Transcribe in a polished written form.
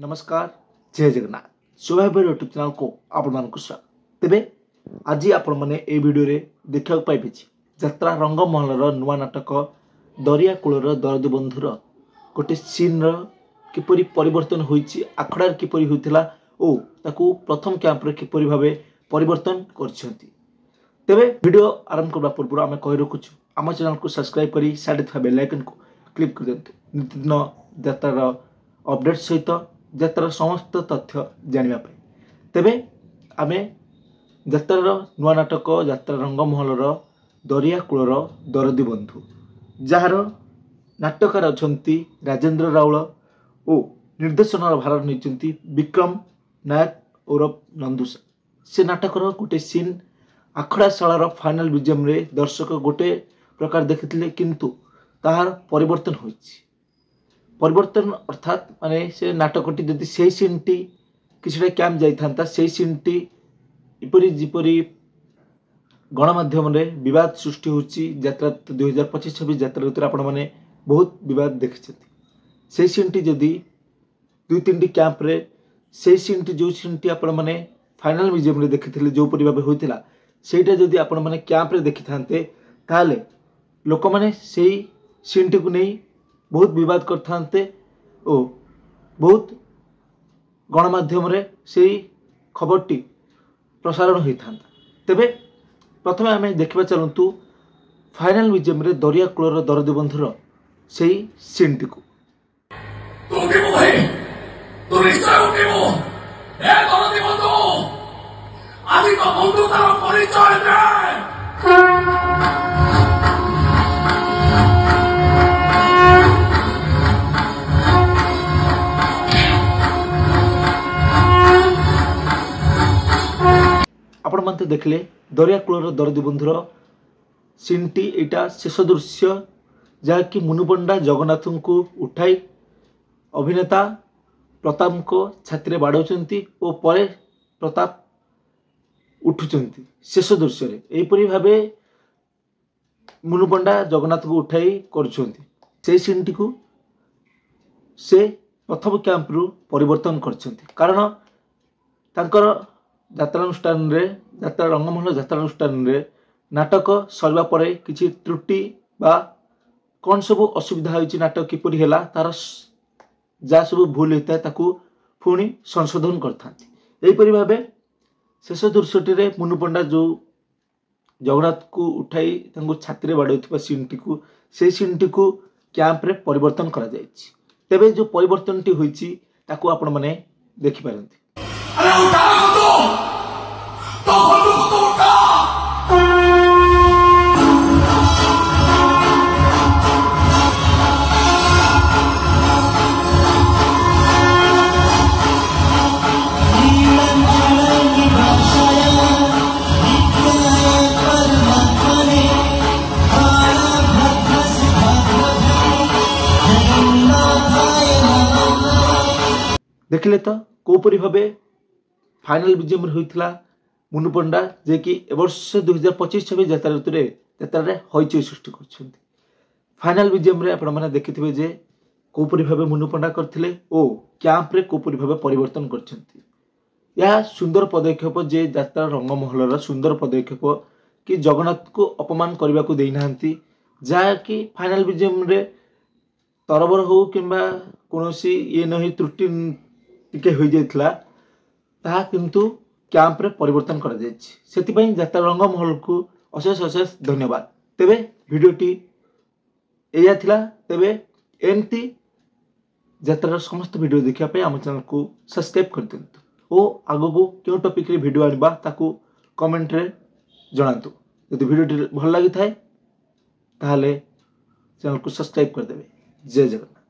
नमस्कार जय जगन्नाथ स्वभाव यूट्यूब चैनल को आपण स्वागत। तेबे आज आपण मैंने ये वीडियो रे देखा पाइबे यात्रा रंगमहल नुआ नाटक दरिया कूलर दरद बंधुर गोटे सीन किपरि परिवर्तन होइछि, आखड़ा किपरि होइथिला ओ ताकू प्रथम कैंप रे किपरि भाबे परिवर्तन करछंती। तेबे वीडियो आरंभ करबा पूर्व आमे कहि रखुछु आम चैनल को सब्सक्राइब करी साइड था बेल आइकन को क्लिक कर दियंतु नित्यदिन यात्रा अपडेट सहित यात्रा समस्त तथ्य जानिबा पई। तेबे आमे यात्रार नुआ नाटक यात्रा रंगमहल दरिया कूलर दरदी बंधु जार नाटकार अछंती राजेंद्र राउल ओ निर्देशनार भार नहीं विक्रम नायक ओरफ नंदुसा। से नाटकर गोटे सीन आखड़ाशालार फाइनाल बीजेम रे दर्शक गोटे प्रकार देखिथिले किंतु ताहार परिवर्तन होइछि। परिवर्तन अर्थात माने से नाटकटी जदि से सीनटी किछटा कैंप जाई थांता से सीनटी इपरि जिपरि गणमाध्यम रे विवाद सृष्टि होछि। यात्रा 2025-26 यात्रा ऋतु आपण माने बहुत विवाद देखिछथि। से सीनटी जदि दुई तीन कैंप रे से सीनटी जो सीनटी आपण माने फाइनल म्यूजियम रे देखिथिले जो परि भाबे होइतिला सेटा जदि आपण माने कैंप रे देखि थांते ताले लोक माने सेही सीनटी को नहीं बहुत विवाद करथांते ओ बहुत गणमाध्यम रे सेही खबरटी प्रसारण होई थांता। तेबे प्रथमे आमे देखिबा चलंतु फाइनल म्यूजियम रे दरिया कूलर दरद बंधुर सेही सीनटी को। आपण मानते देखले दरिया कूलर दरदी बंधुर सीनटी एटा शेष दृश्य जहाँकि मुनुपंडा जगन्नाथ को उठाई अभिनेता प्रताप को छाती बाड़ौंती और परे प्रताप उठुंती शेष दृश्य रे एपरी भाबे मुनुपंडा जगन्नाथ को उठाई करुछंती। से सीनटी को से प्रथम कैंप रु परिवर्तन करछंती कारण तांकर यात्रानुष्ठान रे यात्रा रंगमहल यात्रानुष्ठान रे नाटक सरवा परे किछि त्रुटि बा कौन सब असुविधा होइछि नाटक किपरि हैला तार जा सब भूल होता है ताकू पुणी संशोधन करथांती। एहिपरि भाबे शेष दृश्यटी रे मुनुपंडा जो जगन्नाथ को उठाई तांको छाती रे बाडौथिबा सीनटी को से सीनटी को कैंप रे परिवर्तन करा जायछि। तेबे जो परिवर्तनटी होइछि ताकू आपण माने देखि पारंती। देखिले तो कोपरी भाबे फाइनल म्यूजियम रे होइथिला मुनुपंडा जे कि एवर्ष 2025-26 यात्रा ऋतु रे हईचई सृष्टि करछंती। फाइनल म्यूजियम रे आपण माने देखिथिबे जे कोपरी भाबे मुनुपंडा करथिले ओ कैंप रे कोपरी भाबे परिवर्तन करछंती। या सुंदर पदक्षेप जे यात्रा रंगमहलर सुंदर पदक्षेप कि जगन्नाथ को अपमान करबा को देइनांती जा कि फाइनल म्यूजियम रे तरबर हो किंबा कोनोसी ये नहीं त्रुटि टिके होई जाइतला ताहा किंतु कैंप रे परिवर्तन करा जायछि। सेति पई यात्रा रंगमहल को अशेष अशेष धन्यवाद। तेबे वीडियोटी एया थिला। तेबे एमती यात्रा समस्त वीडियो देखिया पे हम चैनल को सब्सक्राइब कर दियंतु ओ आगो को क्यों टॉपिक रे वीडियो आनिबा ताकू कमेंट रे जणांतु। यदि वीडियोटी भल लागि थाए ताहाले चैनल को सब्सक्राइब कर देबे। जय जगन्नाथ।